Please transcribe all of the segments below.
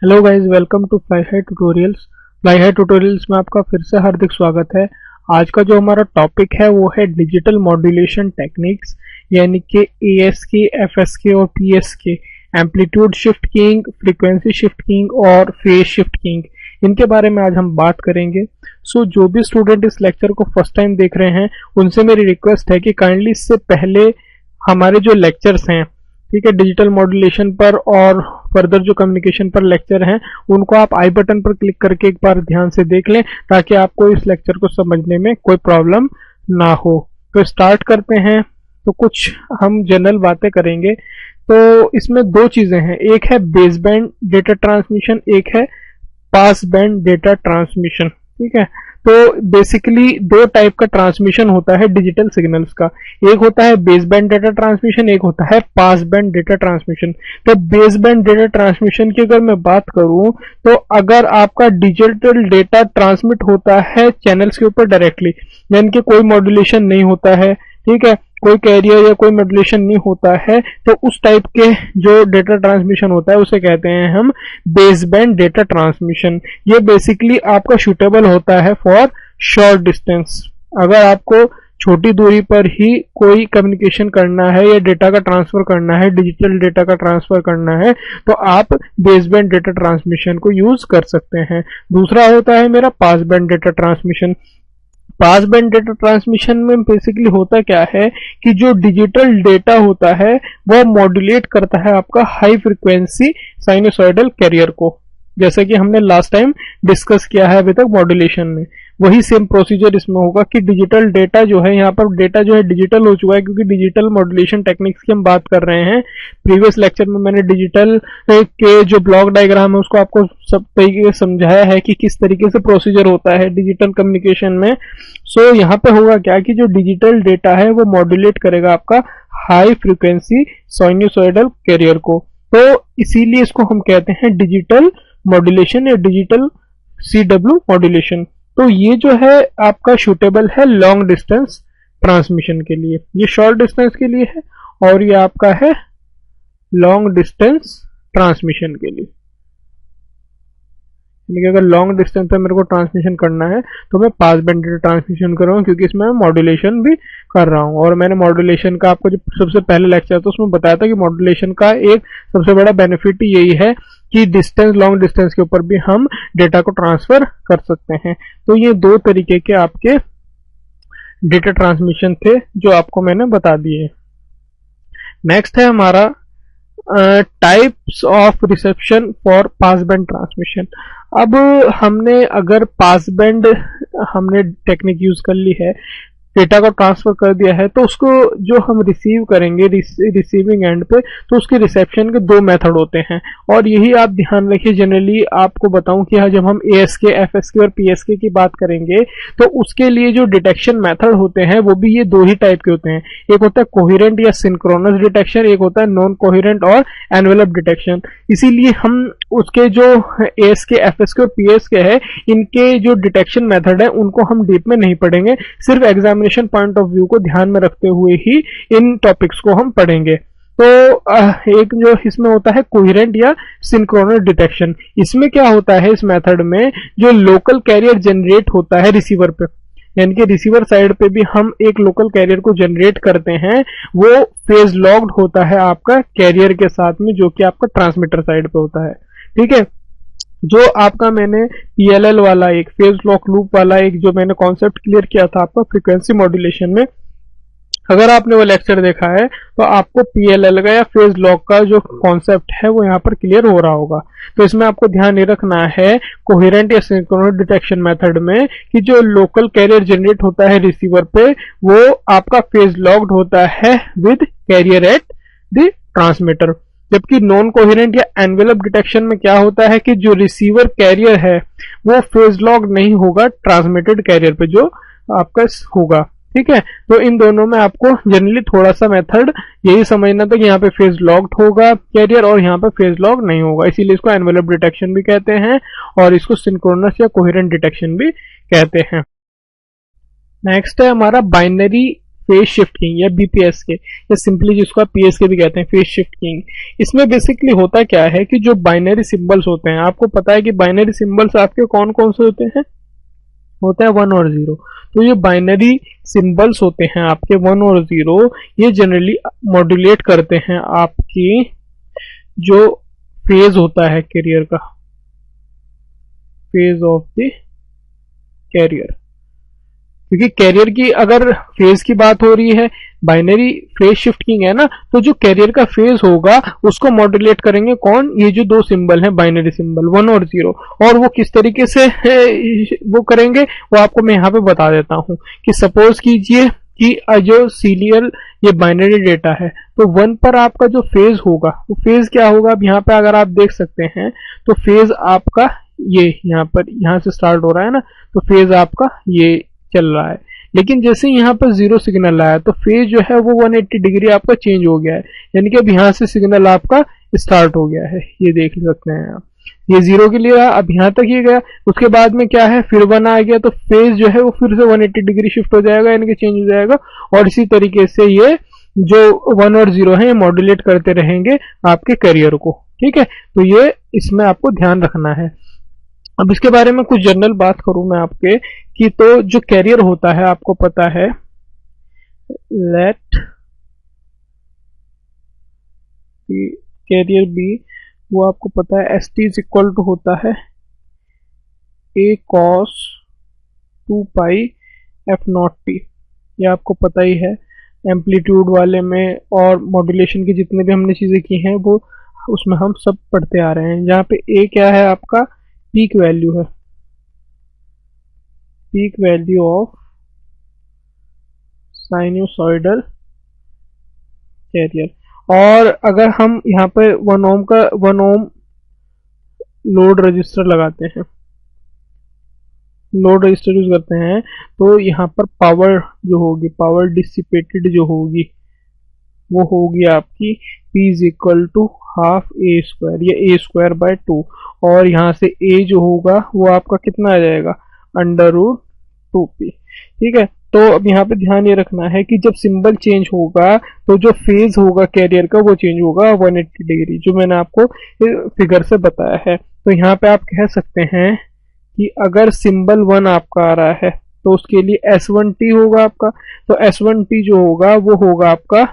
Hello guys, welcome to Fly High Tutorials. Fly High Tutorials में आपका फिर से हार्दिक स्वागत है। आज का जो हमारा टॉपिक है वो है डिजिटल मॉड्यूलेशन टेक्निक्स, यानी कि ASK, FSK और PSK, amplitude shift keying, frequency shift keying और फेज शिफ्ट कीइंग। इनके बारे में आज हम बात करेंगे। जो भी स्टूडेंट इस लेक्चर को फर्स्ट टाइम देख रहे हैं उनसे मेरी रिक्वेस्ट है कि काइंडली इससे पहले हमारे जो लेक्चर्स हैं, ठीक है, डिजिटल मॉड्यूलेशन पर और फर्दर जो कम्युनिकेशन पर लेक्चर हैं, उनको आप आई बटन पर क्लिक करके एक बार ध्यान से देख लें ताकि आपको इस लेक्चर को समझने में कोई प्रॉब्लम ना हो। तो स्टार्ट करते हैं। तो कुछ हम जनरल बातें करेंगे। तो इसमें दो चीजें हैं, एक है बेस बैंड डेटा ट्रांसमिशन, एक है पास बैंड डेटा ट्रांसमिशन। ठीक है, तो बेसिकली दो टाइप का ट्रांसमिशन होता है डिजिटल सिग्नल्स का। एक होता है बेस बैंड डेटा ट्रांसमिशन, एक होता है पास बैंड डेटा ट्रांसमिशन। तो बेस बैंड डेटा ट्रांसमिशन की अगर मैं बात करूं तो अगर आपका डिजिटल डेटा ट्रांसमिट होता है चैनल्स के ऊपर डायरेक्टली, यानी कि कोई मॉड्यूलेशन नहीं होता है, ठीक है, कोई कैरियर या कोई मॉड्यूलेशन नहीं होता है, तो उस टाइप के जो डेटा ट्रांसमिशन होता है उसे कहते हैं हम बेस बैंड डेटा ट्रांसमिशन। ये बेसिकली आपका सूटेबल होता है फॉर शॉर्ट डिस्टेंस। अगर आपको छोटी दूरी पर ही कोई कम्युनिकेशन करना है या डेटा का ट्रांसफर करना है, डिजिटल डेटा का ट्रांसफर करना है, तो आप बेस बैंड डेटा ट्रांसमिशन को यूज कर सकते हैं। दूसरा होता है मेरा pass band data transmission. Pass band data transmission में बेसिकली होता क्या है कि जो डिजिटल डेटा होता है वह मॉड्यूलेट करता है आपका हाई फ्रीक्वेंसी साइनोसॉइडल कैरियर को, जैसे कि हमने लास्ट टाइम डिस्कस किया है अभी तक मॉड्यूलेशन में। वही सेम प्रोसीजर इसमें होगा कि डिजिटल डेटा जो है, यहाँ पर डेटा जो है डिजिटल हो चुका है क्योंकि डिजिटल मॉड्यूलेशन टेक्निक्स की हम बात कर रहे हैं। प्रीवियस लेक्चर में मैंने डिजिटल के जो ब्लॉक डायग्राम है उसको आपको सब तरीके से समझाया है कि किस तरीके से प्रोसीजर होता है डिजिटल कम्युनिकेशन में। यहाँ पे होगा क्या कि जो डिजिटल डेटा है वो मॉड्यूलेट करेगा आपका हाई फ्रीक्वेंसी साइनोसॉइडल कैरियर को, तो इसीलिए इसको हम कहते हैं डिजिटल मॉड्यूलेशन या डिजिटल CW मॉड्यूलेशन। तो ये जो है आपका सूटेबल है लॉन्ग डिस्टेंस ट्रांसमिशन के लिए, ये शॉर्ट डिस्टेंस के लिए है और ये आपका है लॉन्ग डिस्टेंस ट्रांसमिशन के लिए। यानी कि अगर लॉन्ग डिस्टेंस पे मेरे को ट्रांसमिशन करना है तो मैं पास बैंड डेटा ट्रांसमिशन कर रहा हूँ, क्योंकि इसमें मैं मॉड्यूलेशन भी कर रहा हूँ। और मैंने मॉड्यूलेशन का आपको जो सबसे पहले लेक्चर था उसमें बताया था कि मॉड्यूलेशन का एक सबसे बड़ा बेनिफिट यही है कि डिस्टेंस, लॉन्ग डिस्टेंस के ऊपर भी हम डेटा को ट्रांसफर कर सकते हैं। तो ये दो तरीके के आपके डेटा ट्रांसमिशन थे जो आपको मैंने बता दिए। नेक्स्ट है हमारा types of reception for pass band transmission. अब हमने अगर पास बैंड हमने टेक्निक यूज कर ली है, डेटा को ट्रांसफर कर दिया है, तो उसको जो हम रिसीव करेंगे रिसीविंग एंड पे, तो उसके रिसेप्शन के दो मेथड होते हैं। और यही आप ध्यान रखिए, जनरली आपको बताऊं कि जब हम ASK, FSK और PSK की बात करेंगे तो उसके लिए जो डिटेक्शन मेथड होते हैं वो भी ये दो ही टाइप के होते हैं। एक होता है कोहेरेंट या सिंक्रोनस डिटेक्शन, एक होता है नॉन कोहेरेंट और एनवेलप डिटेक्शन। इसीलिए हम उसके जो ASK, FSK और PSK है, इनके जो डिटेक्शन मेथड है उनको हम डीप में नहीं पढ़ेंगे, सिर्फ एग्जामिनेशन पॉइंट ऑफ व्यू को ध्यान में रखते हुए ही इन टॉपिक्स को हम पढ़ेंगे। तो एक जो इसमें होता है कोहेरेंट या सिंक्रोनस डिटेक्शन, इसमें क्या होता है, इस मेथड में जो लोकल कैरियर जनरेट होता है रिसीवर पे, यानी कि रिसीवर साइड पे भी हम एक लोकल कैरियर को जनरेट करते हैं, वो फेज लॉक्ड होता है आपका कैरियर के साथ में, जो कि आपका ट्रांसमीटर साइड पे होता है। ठीक है, जो आपका मैंने PLL वाला एक फेज लॉक लूप वाला एक जो मैंने कॉन्सेप्ट क्लियर किया था आपका फ्रीक्वेंसी मॉड्यूलेशन में, अगर आपने वो लेक्चर देखा है तो आपको PLL का या फेज लॉक का जो कॉन्सेप्ट है वो यहाँ पर क्लियर हो रहा होगा। तो इसमें आपको ध्यान ये रखना है कोहेरेंट या सिंक्रोनस डिटेक्शन मेथड में कि जो लोकल कैरियर जनरेट होता है रिसीवर पे वो आपका फेज लॉक्ड होता है with carrier at the transmitter. जबकि नॉन कोहेरेंट या एनवेलप डिटेक्शन में क्या होता है कि जो रिसीवर कैरियर है वो फेज लॉक्ड नहीं होगा ट्रांसमिटेड कैरियर पे जो आपका होगा। ठीक है, तो इन दोनों में आपको जनरली थोड़ा सा मेथड यही समझना था कि यहाँ पे फेज लॉक्ड होगा कैरियर और यहाँ पे फेज लॉक नहीं होगा, इसीलिए इसको एनवेलप डिटेक्शन भी कहते हैं और इसको सिंक्रोनस या कोहेरेंट डिटेक्शन भी कहते हैं। नेक्स्ट है हमारा बाइनरी फेज शिफ्ट कीइंग या बीपीएसके या सिंपली जिसको आप पीएसके भी कहते हैं, फेज शिफ्ट कीइंग। इसमें बेसिकली होता क्या है कि जो बाइनरी सिंबल्स होते हैं, आपको पता है कि बाइनरी सिंबल्स आपके कौन कौन से होते हैं, होता है 1 और 0। तो ये बाइनरी सिंबल्स होते हैं आपके 1 और 0, ये जनरली मॉड्यूलेट करते हैं आपकी जो फेज होता है कैरियर का, फेज ऑफ द कैरियर। क्योंकि कैरियर की अगर फेज की बात हो रही है, बाइनरी फेज शिफ्ट कीइंग है ना, तो जो कैरियर का फेज होगा उसको मॉड्यूलेट करेंगे कौन, ये जो दो सिंबल हैं बाइनरी सिंबल 1 और 0। और वो किस तरीके से वो करेंगे वो आपको मैं यहाँ पे बता देता हूँ कि सपोज कीजिए कि जो सीरियल ये बाइनरी डेटा है, तो 1 पर आपका जो फेज होगा वो फेज क्या होगा, अब यहाँ पे अगर आप देख सकते हैं तो फेज आपका ये यहाँ पर यहाँ से स्टार्ट हो रहा है ना, तो फेज आपका ये चल रहा है। लेकिन जैसे ही यहाँ पर 0 सिग्नल आया तो फेज जो है वो 180 डिग्री आपका चेंज हो गया है, यानी कि अब यहाँ से सिग्नल आपका स्टार्ट हो गया है, ये देख सकते हैं आप। ये 0 के लिए रहा, अब यहाँ तक ये गया, उसके बाद में क्या है फिर 1 आ गया, तो फेज जो है वो फिर से 180 डिग्री शिफ्ट हो जाएगा, यानी कि चेंज हो जाएगा। और इसी तरीके से ये जो 1 और 0 है ये मॉड्यूलेट करते रहेंगे आपके कैरियर को, ठीक है। तो ये इसमें आपको ध्यान रखना है। अब इसके बारे में कुछ जनरल बात करूं मैं आपके कि तो जो कैरियर होता है आपको पता है, लेट कैरियर बी, वो आपको पता है S T is equal to होता है A cos 2 pi F naught T. ये आपको पता ही है, एम्पलीट्यूड वाले में और मॉड्यूलेशन की जितने भी हमने चीजें की हैं वो उसमें हम सब पढ़ते आ रहे हैं। यहाँ पे ए क्या है आपका, पीक वैल्यू है, peak value of sinusoidal carrier. और अगर हम यहाँ पर 1 ओम का 1 ओम लोड रजिस्टर लगाते हैं, लोड रजिस्टर यूज करते हैं, तो यहाँ पर पावर जो होगी, पावर डिसिपेटेड जो होगी वो होगी आपकी P is equal to half A square या ए स्क्वायर बाय 2। और यहाँ से A जो होगा वो आपका कितना आ जाएगा, अंडर रूट 2p, ठीक है। तो अब यहाँ पे ध्यान ये रखना है कि जब सिंबल चेंज होगा तो जो फेज होगा कैरियर का वो चेंज होगा 180 डिग्री, जो मैंने आपको फिगर से बताया है। तो यहाँ पे आप कह सकते हैं कि अगर सिंबल 1 आपका आ रहा है तो उसके लिए S1t होगा आपका, तो S1t जो होगा वो होगा आपका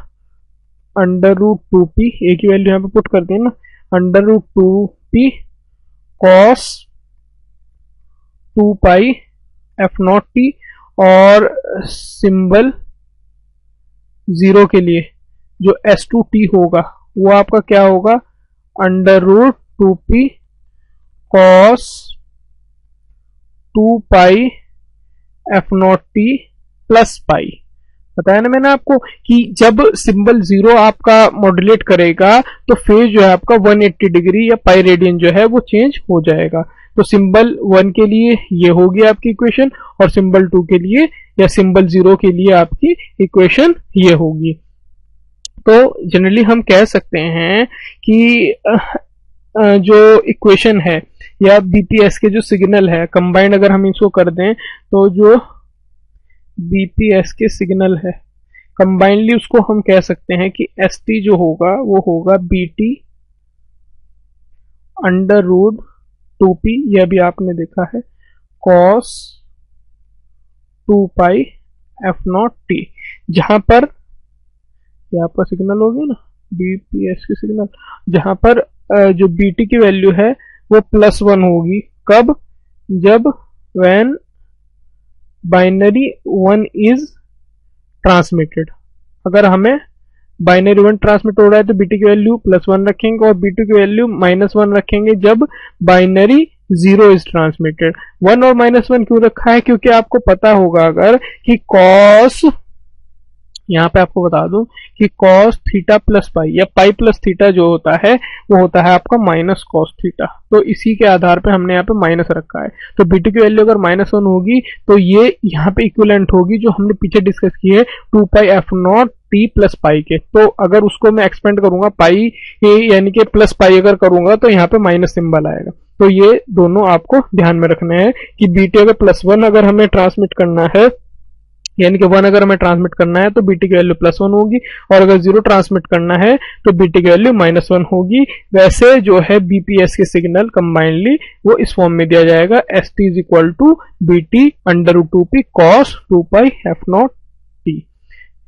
अंडर रूट 2p, ए की वैल्यू यहाँ पे पुट करते हैं ना, under root 2p cos 2 pi F naught t. और सिंबल 0 के लिए जो S2t होगा वो आपका क्या होगा, under root 2p cos 2 pi F naught T plus pi. बताया ना मैंने आपको कि जब सिंबल 0 आपका मॉड्यूलेट करेगा तो फेज जो है आपका 180 डिग्री या पाई रेडियन जो है वो चेंज हो जाएगा। तो सिंबल 1 के लिए ये होगी आपकी इक्वेशन, और सिंबल 2 के लिए या सिंबल 0 के लिए आपकी इक्वेशन ये होगी। तो जनरली हम कह सकते हैं कि जो इक्वेशन है या बीपीएस के जो सिग्नल है कंबाइंड अगर हम इसको कर दें, तो जो बीपीएस के सिग्नल है कंबाइंडली उसको हम कह सकते हैं कि एस टी जो होगा वो होगा बीटी अंडर रूट 2p, यह भी आपने देखा है, cos 2 pi F naught T. जहां पर ये आपका सिग्नल हो गया ना बीपीएस के सिग्नल, जहां पर जो बीटी की वैल्यू है वो +1 होगी, कब, जब व्हेन बाइनरी 1 इज ट्रांसमिटेड। अगर हमें बाइनरी 1 ट्रांसमिट हो रहा है तो बीटी की वैल्यू +1 रखेंगे और बीटी की वैल्यू -1 रखेंगे जब बाइनरी 0 इज ट्रांसमिटेड। 1 और -1 क्यों रखा है, क्योंकि आपको पता होगा अगर कि कॉस, यहाँ पे आपको बता दूं कि cos थीटा प्लस पाई या पाई प्लस थीटा जो होता है वो होता है आपका माइनस cos थीटा। तो इसी के आधार पे हमने यहाँ पे माइनस रखा है। तो बीटी की वैल्यू अगर -1 होगी तो ये यहाँ पे इक्विवेलेंट होगी जो हमने पीछे डिस्कस की है 2 pi F naught T plus pi के। तो अगर उसको मैं एक्सपेंड करूंगा पाई यानी कि प्लस पाई अगर करूंगा तो यहाँ पे माइनस सिंबल आएगा। तो ये दोनों आपको ध्यान में रखना है कि बीटी अगर +1 अगर हमें ट्रांसमिट करना है यानी कि 1 अगर हमें ट्रांसमिट करना है तो बीटी की वैल्यू +1 होगी, और अगर 0 ट्रांसमिट करना है तो बीटी की वैल्यू -1 होगी। वैसे जो है बीपीएस के सिग्नल कंबाइनली वो इस फॉर्म में दिया जाएगा, st is equal to BT √2p cos 2π f0 t।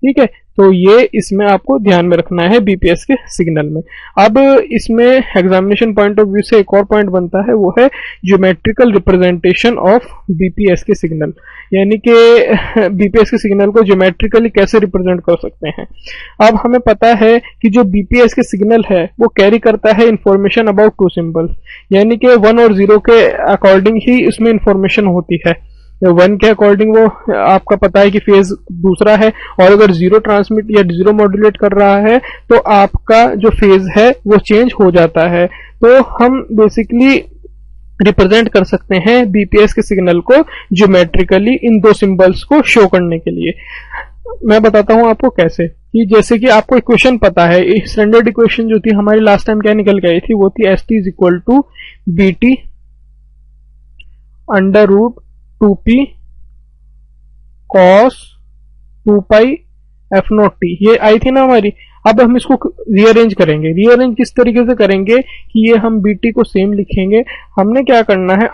ठीक है, तो ये इसमें आपको ध्यान में रखना है बीपीएस के सिग्नल में। अब इसमें एग्जामिनेशन पॉइंट ऑफ व्यू से एक और पॉइंट बनता है, वो है ज्योमेट्रिकल रिप्रेजेंटेशन ऑफ बीपीएस के सिग्नल, यानी कि बीपीएस के सिग्नल को ज्योमेट्रिकली कैसे रिप्रेजेंट कर सकते हैं। अब हमें पता है कि जो बीपीएस के सिग्नल है वो कैरी करता है इंफॉर्मेशन अबाउट 2 सिंबल्स, यानी कि 1 और 0 के अकॉर्डिंग ही इसमें इंफॉर्मेशन होती है। 1 के अकॉर्डिंग वो आपका पता है कि फेज दूसरा है, और अगर 0 ट्रांसमिट या 0 मॉड्यूलेट कर रहा है तो आपका जो फेज है वो चेंज हो जाता है। तो हम बेसिकली रिप्रेजेंट कर सकते हैं बीपीएस के सिग्नल को ज्योमेट्रिकली इन 2 सिंबल्स को शो करने के लिए। मैं बताता हूं आपको कैसे, कि जैसे कि आपको इक्वेशन पता है, स्टैंडर्ड इक्वेशन जो थी हमारी लास्ट टाइम क्या निकल के आई थी, वो थी st is equal to BT √2p cos 2π f0 t, ये आई थी ना हमारी। अब हम इसको रीअरेंज करेंगे। रीअरेंज किस तरीके से करेंगे कि ये हम BT को सेम लिखेंगे, हमने क्या करना है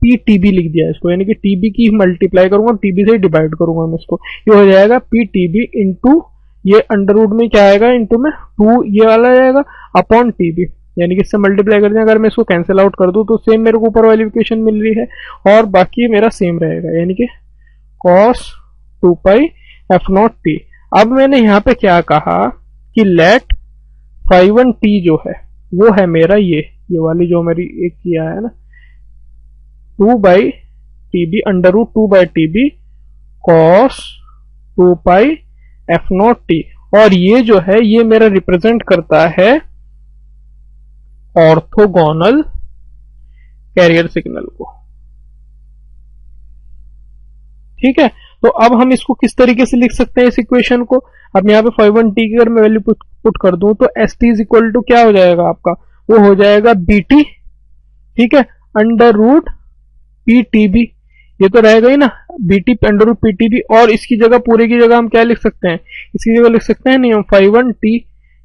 √PTB लिख दिया इसको, यानी कि TB की मल्टीप्लाई करूंगा, TB से डिवाइड करूंगा मैं इसको, ये हो जाएगा PTB इंटू ये अंडर में क्या आएगा, इंटू में 2 ये वाला जाएगा अपॉन TB, यानी कि इससे मल्टीप्लाई कर दें। अगर मैं इसको कैंसिल आउट कर दूं तो सेम मेरे को ऊपर वाली इक्वेशन मिल रही है और बाकी मेरा सेम रहेगा, यानी कि cos 2π f0 t। अब मैंने यहाँ पे क्या कहा कि लेट φ1 t जो है वो है मेरा ये वाली जो मेरी एक किया है ना 2/TB √2/TB cos 2π f0 t, और ये जो है ये मेरा रिप्रेजेंट करता है ऑर्थोगोनल कैरियर सिग्नल को। ठीक है, तो अब हम इसको किस तरीके से लिख सकते हैं इस इक्वेशन को। अब यहाँ पे φ1 t की अगर मैं वैल्यू पुट कर दूं तो st इज इक्वल टू क्या हो जाएगा आपका, वो हो जाएगा BT, ठीक है, √PTB, ये तो रहेगा ही ना BT √PTB, और इसकी जगह पूरे की जगह हम क्या लिख सकते हैं, इसकी जगह लिख सकते हैं नहीं हम φ1 t,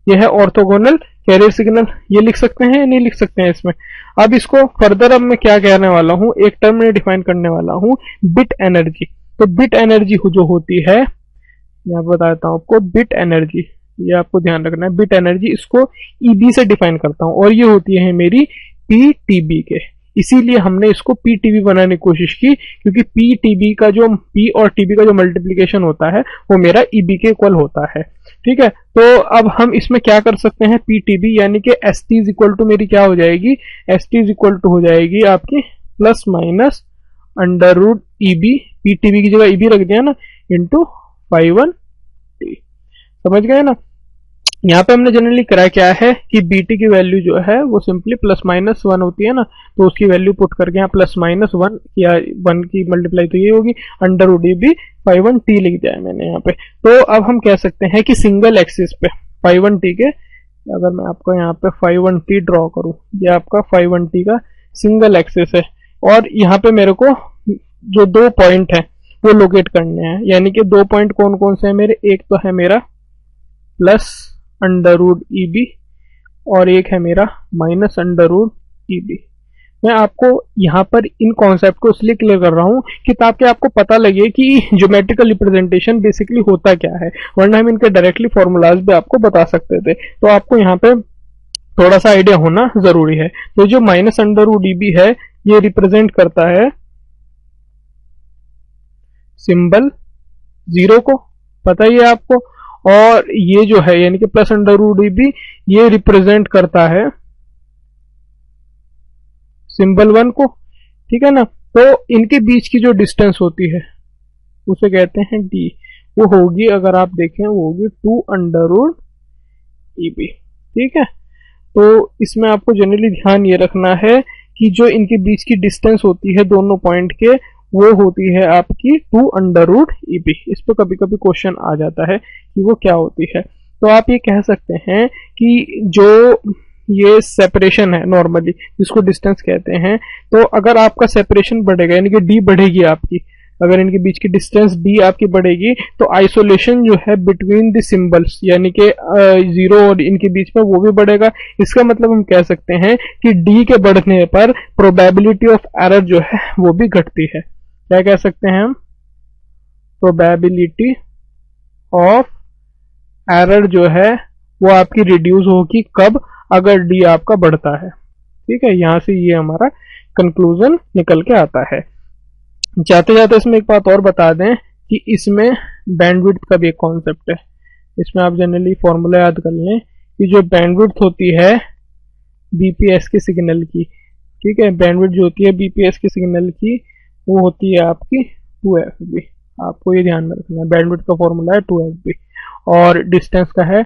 ये है ऑर्थोगोनल कैरियर सिग्नल, ये लिख सकते हैं या नहीं लिख सकते हैं इसमें। अब इसको फर्दर अब मैं क्या कहने वाला हूं, एक टर्म में डिफाइन करने वाला हूं, बिट एनर्जी। तो बिट एनर्जी जो होती है, यहाँ बताता हूं आपको, बिट एनर्जी, ये आपको ध्यान रखना है, बिट एनर्जी इसको EB से डिफाइन करता हूं, और ये होती है मेरी PTB के, इसीलिए हमने इसको PTB बनाने की कोशिश की, क्योंकि PTB का जो P और TB का जो मल्टीप्लीकेशन होता है वो मेरा EB के इक्वल होता है। ठीक है, तो अब हम इसमें क्या कर सकते हैं, PTB यानी कि ST इज इक्वल टू मेरी क्या हो जाएगी, ST इज इक्वल टू हो जाएगी आपकी प्लस माइनस √EB, PTB की जगह EB रख दिया ना, इंटू φ1 t। समझ गए ना। यहाँ पे हमने जनरली करा क्या है कि BT की वैल्यू जो है वो सिंपली +-1 होती है ना, तो उसकी वैल्यू पुट करके यहाँ +-1 या 1 की मल्टीप्लाई तो ये होगी, √EB φ1 t लिख दिया है मैंने यहाँ पे। तो अब हम कह सकते हैं कि सिंगल एक्सिस पे φ1 t के, अगर मैं आपको यहाँ पे φ1 t ड्रॉ करूँ, ये आपका φ1 t का सिंगल एक्सिस है, और यहाँ पे मेरे को जो 2 पॉइंट है वो लोकेट करने हैं, यानी कि 2 पॉइंट कौन कौन से हैं मेरे, एक तो है मेरा +√EB और एक है मेरा -√EB। मैं आपको यहाँ पर इन कॉन्सेप्ट को इसलिए क्लियर कर रहा हूँ कि ताकि आपको पता लगे कि ज्योमेट्रिकल रिप्रेजेंटेशन बेसिकली होता क्या है, वरना हम इनके डायरेक्टली फॉर्मूलाज भी आपको बता सकते थे। तो आपको यहाँ पे थोड़ा सा आइडिया होना जरूरी है। तो जो -√EB है ये रिप्रेजेंट करता है सिंबल 0 को, पता ही है आपको, और ये जो है यानी कि +√EB ये रिप्रेजेंट करता है सिंबल 1 को। ठीक है ना, तो इनके बीच की जो डिस्टेंस होती है उसे कहते हैं d, वो होगी, अगर आप देखें वो होगी 2√EB। ठीक है, तो इसमें आपको जनरली ध्यान ये रखना है कि जो इनके बीच की डिस्टेंस होती है दोनों पॉइंट के, वो होती है आपकी 2√EB। इस पर कभी कभी क्वेश्चन आ जाता है कि वो क्या होती है। तो आप ये कह सकते हैं कि जो ये सेपरेशन है नॉर्मली जिसको डिस्टेंस कहते हैं, तो अगर आपका सेपरेशन बढ़ेगा यानी कि d बढ़ेगी आपकी, अगर इनके बीच की डिस्टेंस d आपकी बढ़ेगी तो आइसोलेशन जो है बिटवीन द सिंबल्स यानी कि 0 और इनके बीच में वो भी बढ़ेगा। इसका मतलब हम कह सकते हैं कि d के बढ़ने पर प्रोबेबिलिटी ऑफ एरर जो है वो भी घटती है। क्या कह सकते हैं हम? प्रोबेबिलिटी ऑफ एरर जो है वो आपकी रिड्यूस होगी कब? अगर d आपका बढ़ता है। ठीक है, यहां से ये हमारा कंक्लूजन निकल के आता है। जाते जाते इसमें एक बात और बता दें कि इसमें बैंडविड्थ का भी एक कॉन्सेप्ट है। इसमें आप जनरली फॉर्मूला याद कर लें कि जो बैंडविड्थ होती है बीपीएस के सिग्नल की, ठीक है, बैंडविड्थ जो होती है बीपीएस के सिग्नल की वो होती है आपकी 2FB। आपको ये ध्यान में रखना है, बैंडविड्थ का फॉर्मूला है 2FB और डिस्टेंस का है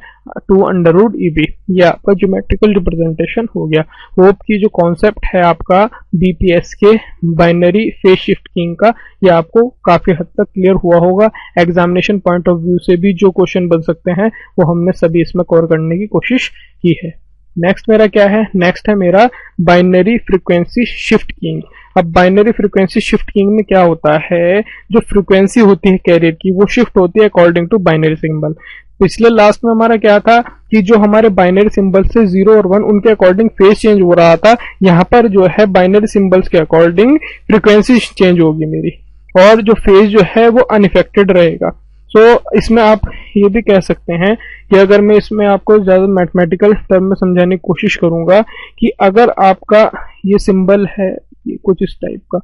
2√EB। ये आपका ज्योमेट्रिकल रिप्रेजेंटेशन हो गया। होप की जो कॉन्सेप्ट है आपका बीपीएस के बाइनरी फेज शिफ्ट कीइंग का, ये आपको काफी हद तक क्लियर हुआ होगा। एग्जामिनेशन पॉइंट ऑफ व्यू से भी जो क्वेश्चन बन सकते हैं वो हमने सभी इसमें कवर करने की कोशिश की है। नेक्स्ट मेरा क्या है? नेक्स्ट है मेरा बाइनरी फ्रीक्वेंसी शिफ्ट कीइंग। अब बाइनरी फ्रीक्वेंसी शिफ्ट कीइंग में क्या होता है, जो फ्रीक्वेंसी होती है कैरियर की वो शिफ्ट होती है अकॉर्डिंग टू बाइनरी सिंबल। पिछले लास्ट में हमारा क्या था कि जो हमारे बाइनरी सिंबल से 0 और 1 उनके अकॉर्डिंग फेज चेंज हो रहा था, यहाँ पर जो है बाइनरी सिंबल्स के अकॉर्डिंग फ्रीक्वेंसी चेंज होगी मेरी, और जो फेज जो है वो अनइफेक्टेड रहेगा। सो इसमें आप ये भी कह सकते हैं कि अगर मैं इसमें आपको ज्यादा मैथमेटिकल टर्म में समझाने की कोशिश करूंगा कि अगर आपका ये सिंबल है ये कुछ इस टाइप का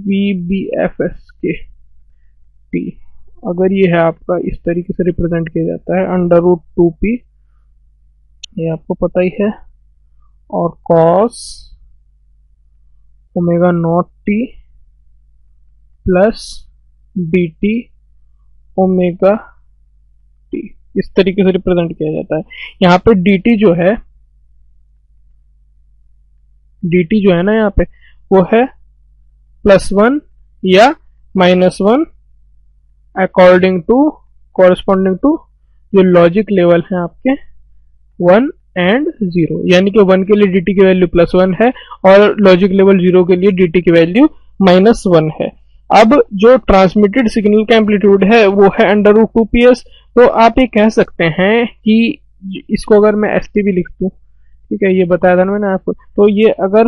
VBFSK, अगर ये है आपका इस तरीके से रिप्रेजेंट किया जाता है √2p, ये आपको पता ही है, और cos ω0t plus dt omega t, इस तरीके से रिप्रेजेंट किया जाता है। यहाँ पे dt जो है ना, यहाँ पे वो है +1 या -1 अकॉर्डिंग टू कॉरेस्पॉन्डिंग टू जो लॉजिक लेवल है आपके 1 एंड 0, यानी कि 1 के लिए dt की वैल्यू +1 है और लॉजिक लेवल 0 के लिए dt की वैल्यू -1 है। अब जो ट्रांसमिटेड सिग्नल का एम्पलीट्यूड है वो है √2ps। तो आप ये कह सकते हैं कि इसको अगर मैं ST भी लिख दूं, ठीक है, ये बताया था ना मैंने आपको, तो ये अगर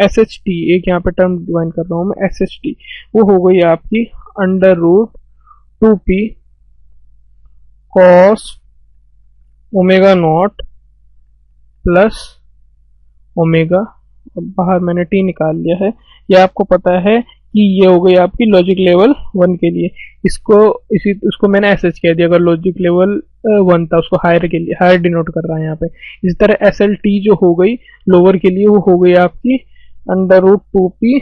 SHT, एक यहाँ पे टर्म डिफाइन कर रहा हूं मैं, SHT वो हो गई आपकी √2p cos ω0 प्लस ओमेगा, बाहर मैंने t निकाल लिया है। ये आपको पता है कि ये हो गई आपकी लॉजिक लेवल 1 के लिए, उसको मैंने SH कह दिया। अगर लॉजिक लेवल 1 था उसको हायर के लिए, हायर डिनोट कर रहा है यहाँ पे। इसी तरह SLT जो हो गई लोअर के लिए वो हो गई आपकी √2p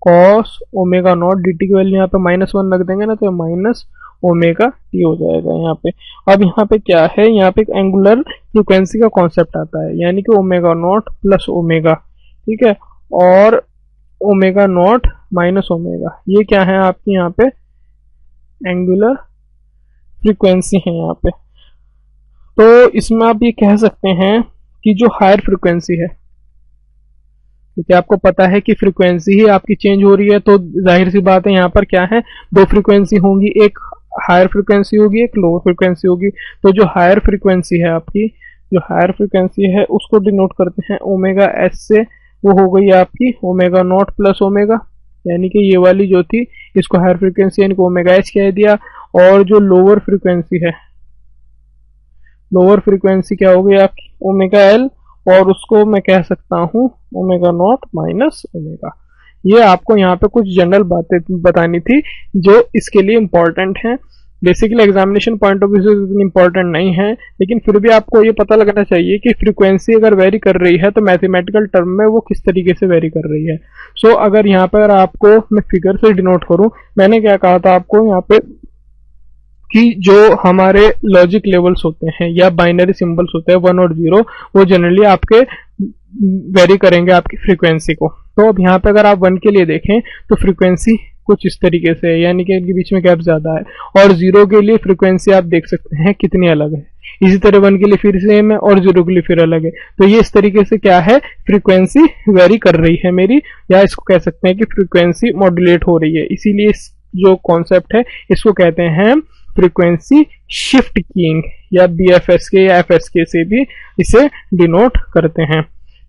cos ω0, dt की वैल्यू यहाँ पे -1 रख देंगे ना तो -ωt हो जाएगा यहाँ पे। अब यहाँ पे क्या है, यहाँ पे एक एंगुलर फ्रीक्वेंसी का कॉन्सेप्ट आता है, यानी कि ω0 प्लस ओमेगा, ठीक है, और ω0 माइनस ओमेगा, ये क्या है आपकी यहाँ पे एंगुलर फ्रीक्वेंसी है यहाँ पे। तो इसमें आप ये कह सकते हैं कि जो हायर फ्रीक्वेंसी है, क्योंकि आपको पता है कि फ्रीक्वेंसी ही आपकी चेंज हो रही है, तो जाहिर सी बात है यहाँ पर क्या है, दो फ्रीक्वेंसी होंगी, एक हायर फ्रीक्वेंसी होगी एक लोअर फ्रीक्वेंसी होगी। तो जो हायर फ्रीक्वेंसी है आपकी, जो हायर फ्रीक्वेंसी है उसको डिनोट करते हैं ओमेगा एस से, वो हो गई आपकी ω0 प्लस ओमेगा, यानी कि ये वाली जो थी इसको हायर फ्रीक्वेंसी यानी कि ओमेगा एच कह दिया। और जो लोअर फ्रीक्वेंसी है, लोअर फ्रीक्वेंसी क्या हो गई आपकी ओमेगा एल, और उसको मैं कह सकता हूँ ω0 माइनस ओमेगा। ये आपको यहाँ पे कुछ जनरल बातें बतानी थी जो इसके लिए इम्पोर्टेंट हैं। Basically examination point of view से इतनी इंपॉर्टेंट नहीं है, लेकिन फिर भी आपको ये पता लगना चाहिए कि फ्रीक्वेंसी अगर वेरी कर रही है तो मैथमेटिकल टर्म में वो किस तरीके से वेरी कर रही है। सो अगर यहाँ पर आपको मैं फिगर से डिनोट करूं, मैंने क्या कहा था आपको यहाँ पे कि जो हमारे लॉजिक लेवल्स होते हैं या बाइनरी सिंबल्स होते हैं 1 और 0, वो जनरली आपके वेरी करेंगे आपकी फ्रीक्वेंसी को। तो अब यहाँ पे अगर आप 1 के लिए देखें तो फ्रीक्वेंसी कुछ इस तरीके से है, यानी कि इनके बीच में गैप ज्यादा है, और 0 के लिए फ्रीक्वेंसी आप देख सकते हैं कितनी अलग है। इसी तरह 1 के लिए फिर सेम है और 0 के लिए फिर अलग है। तो ये इस तरीके से क्या है, फ्रीक्वेंसी वेरी कर रही है मेरी, या इसको कह सकते हैं कि फ्रीक्वेंसी मॉड्यूलेट हो रही है। इसीलिए इस जो कॉन्सेप्ट है इसको कहते हैं फ्रीक्वेंसी शिफ्ट कीइंग, या BFSK या FSK से भी इसे डिनोट करते हैं।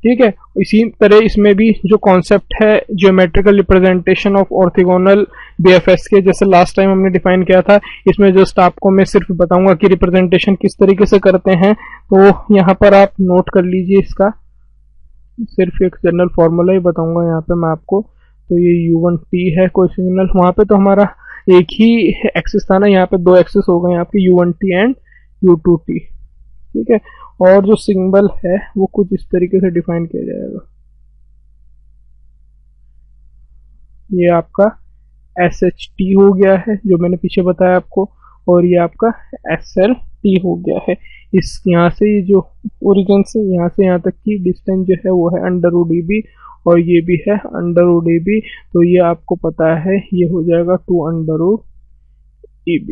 ठीक है, इसी तरह इसमें भी जो कॉन्सेप्ट है geometrical representation of orthogonal BFSK, जैसे लास्ट टाइम हमने डिफाइन किया था, इसमें जस्ट आपको मैं सिर्फ बताऊंगा कि रिप्रेजेंटेशन किस तरीके से करते हैं। तो यहाँ पर आप नोट कर लीजिए, इसका सिर्फ एक जनरल फॉर्मूला ही बताऊंगा यहाँ पे मैं आपको। तो ये U1T है कोई सिग्नल, वहां पे तो हमारा एक ही एक्सिस था ना, यहाँ पे 2 एक्सिस हो गए आपके U1T एंड U2T। ठीक है, और जो सिंबल है वो कुछ इस तरीके से डिफाइन किया जाएगा। ये आपका SHT हो गया है जो मैंने पीछे बताया आपको, और ये आपका SLT हो गया है। इस यहाँ से जो ओरिजिन से यहाँ से यहाँ तक की डिस्टेंस जो है वो है √EB, और ये भी है √EB। तो ये आपको पता है ये हो जाएगा 2√EB।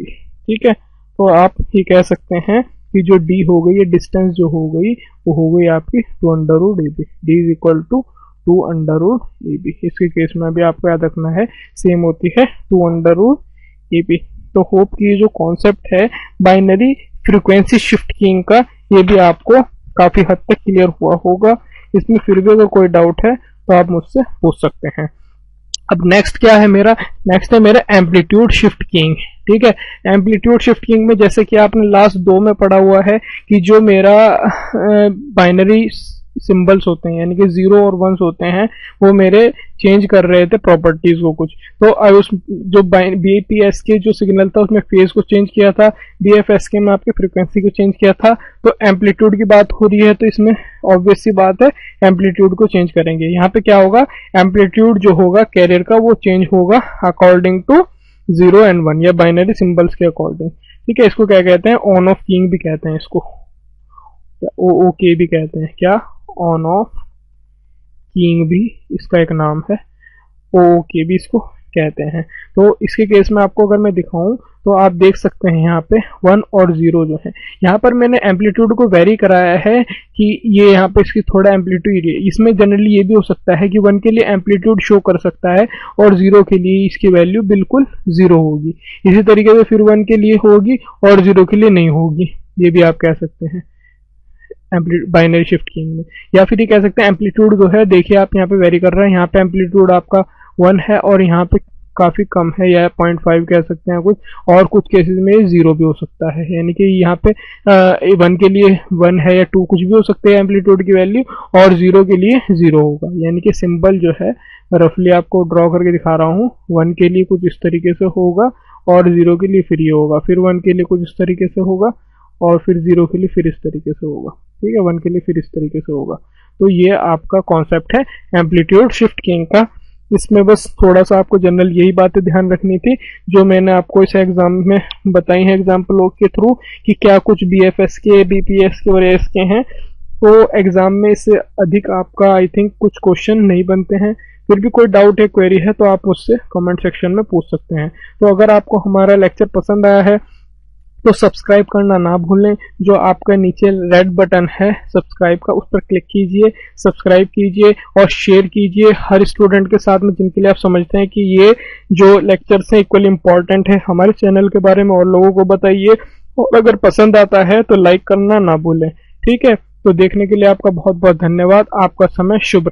ठीक है, तो आप ये कह सकते हैं कि जो D हो गई, ये डिस्टेंस जो हो गई वो हो गई आपकी 2√EB। D is equal to 2√EB। इसके केस में भी आपको याद रखना है सेम होती है 2√EB। तो होप कि ये जो कॉन्सेप्ट है बाइनरी फ्रीक्वेंसी शिफ्ट कीइंग का, ये भी आपको काफी हद तक क्लियर हुआ होगा। इसमें फिर भी अगर कोई डाउट है तो आप मुझसे पूछ सकते हैं। अब नेक्स्ट क्या है मेरा, नेक्स्ट है मेरा एम्पलीट्यूड शिफ्ट कीइंग। ठीक है, एम्पलीट्यूड शिफ्ट कीइंग में जैसे कि आपने लास्ट 2 में पढ़ा हुआ है कि जो मेरा बाइनरी सिंबल्स होते हैं यानी कि 0 और 1 होते हैं, वो मेरे चेंज कर रहे थे प्रॉपर्टीज को कुछ। तो उस जो BPSK जो सिग्नल था उसमें फेज को चेंज किया था, BFSK में आपके फ्रीक्वेंसी को चेंज किया था। तो एम्पलीट्यूड की बात हो रही है तो इसमें ऑब्वियस सी बात है एम्पलीट्यूड को चेंज करेंगे। यहाँ पे क्या होगा, एम्पलीट्यूड जो होगा कैरियर का वो चेंज होगा अकॉर्डिंग टू 0 एंड 1 या बाइनरी सिंबल्स के अकॉर्डिंग। ठीक है, इसको क्या कहते हैं, ऑन ऑफ कीइंग भी कहते हैं, इसको OOK भी कहते हैं। क्या, ऑन ऑफ कीइंग भी इसका एक नाम है, OOK भी इसको कहते हैं। तो इसके केस में आपको अगर मैं दिखाऊं तो आप देख सकते हैं यहाँ पे 1 और 0 जो है, यहाँ पर मैंने एम्पलीट्यूड को वेरी कराया है कि ये यहाँ पे इसकी थोड़ा एम्पलीट्यूड है। इसमें जनरली ये भी हो सकता है कि 1 के लिए एम्पलीट्यूड शो कर सकता है और 0 के लिए इसकी वैल्यू बिल्कुल 0 होगी। इसी तरीके से फिर 1 के लिए होगी और 0 के लिए नहीं होगी, ये भी आप कह सकते हैं बाइनरी शिफ्ट कीइंग में। या फिर ये कह सकते हैं एम्पलीट्यूड जो है, देखिए आप यहाँ पे वेरी कर रहे हैं, यहाँ पे एम्पलीट्यूड आपका 1 है और यहाँ पे काफी कम है, या 0.5 कह सकते हैं कुछ, और कुछ केसेस में 0 भी हो सकता है। यानी कि यहाँ पे 1 के लिए 1 है या 2 कुछ भी हो सकते हैं एम्पलीट्यूड की वैल्यू, और 0 के लिए 0 होगा। यानी कि सिंबल जो है रफली आपको ड्रॉ करके दिखा रहा हूँ, 1 के लिए कुछ इस तरीके से होगा और 0 के लिए फिर ये होगा, फिर 1 के लिए कुछ इस तरीके से होगा और फिर 0 के लिए फिर इस तरीके से होगा। ठीक है, 1 के लिए फिर इस तरीके से होगा। तो ये आपका कॉन्सेप्ट है एम्पलीट्यूड शिफ्ट कीइंग का। इसमें बस थोड़ा सा आपको जनरल यही बातें ध्यान रखनी थी जो मैंने आपको इस एग्जाम में बताई हैं एग्जाम्पलों के थ्रू, कि क्या कुछ BFSK, BPSK और ASK हैं। तो एग्जाम में इससे अधिक आपका आई थिंक कुछ क्वेश्चन नहीं बनते हैं। फिर भी कोई डाउट है, क्वेरी है तो आप मुझसे कमेंट सेक्शन में पूछ सकते हैं। तो अगर आपको हमारा लेक्चर पसंद आया है तो सब्सक्राइब करना ना भूलें। जो आपका नीचे रेड बटन है सब्सक्राइब का, उस पर क्लिक कीजिए, सब्सक्राइब कीजिए और शेयर कीजिए हर स्टूडेंट के साथ में जिनके लिए आप समझते हैं कि ये जो लेक्चर्स हैं इक्वली इंपॉर्टेंट है। हमारे चैनल के बारे में और लोगों को बताइए, और अगर पसंद आता है तो लाइक करना ना भूलें। ठीक है, तो देखने के लिए आपका बहुत बहुत धन्यवाद। आपका समय शुभ।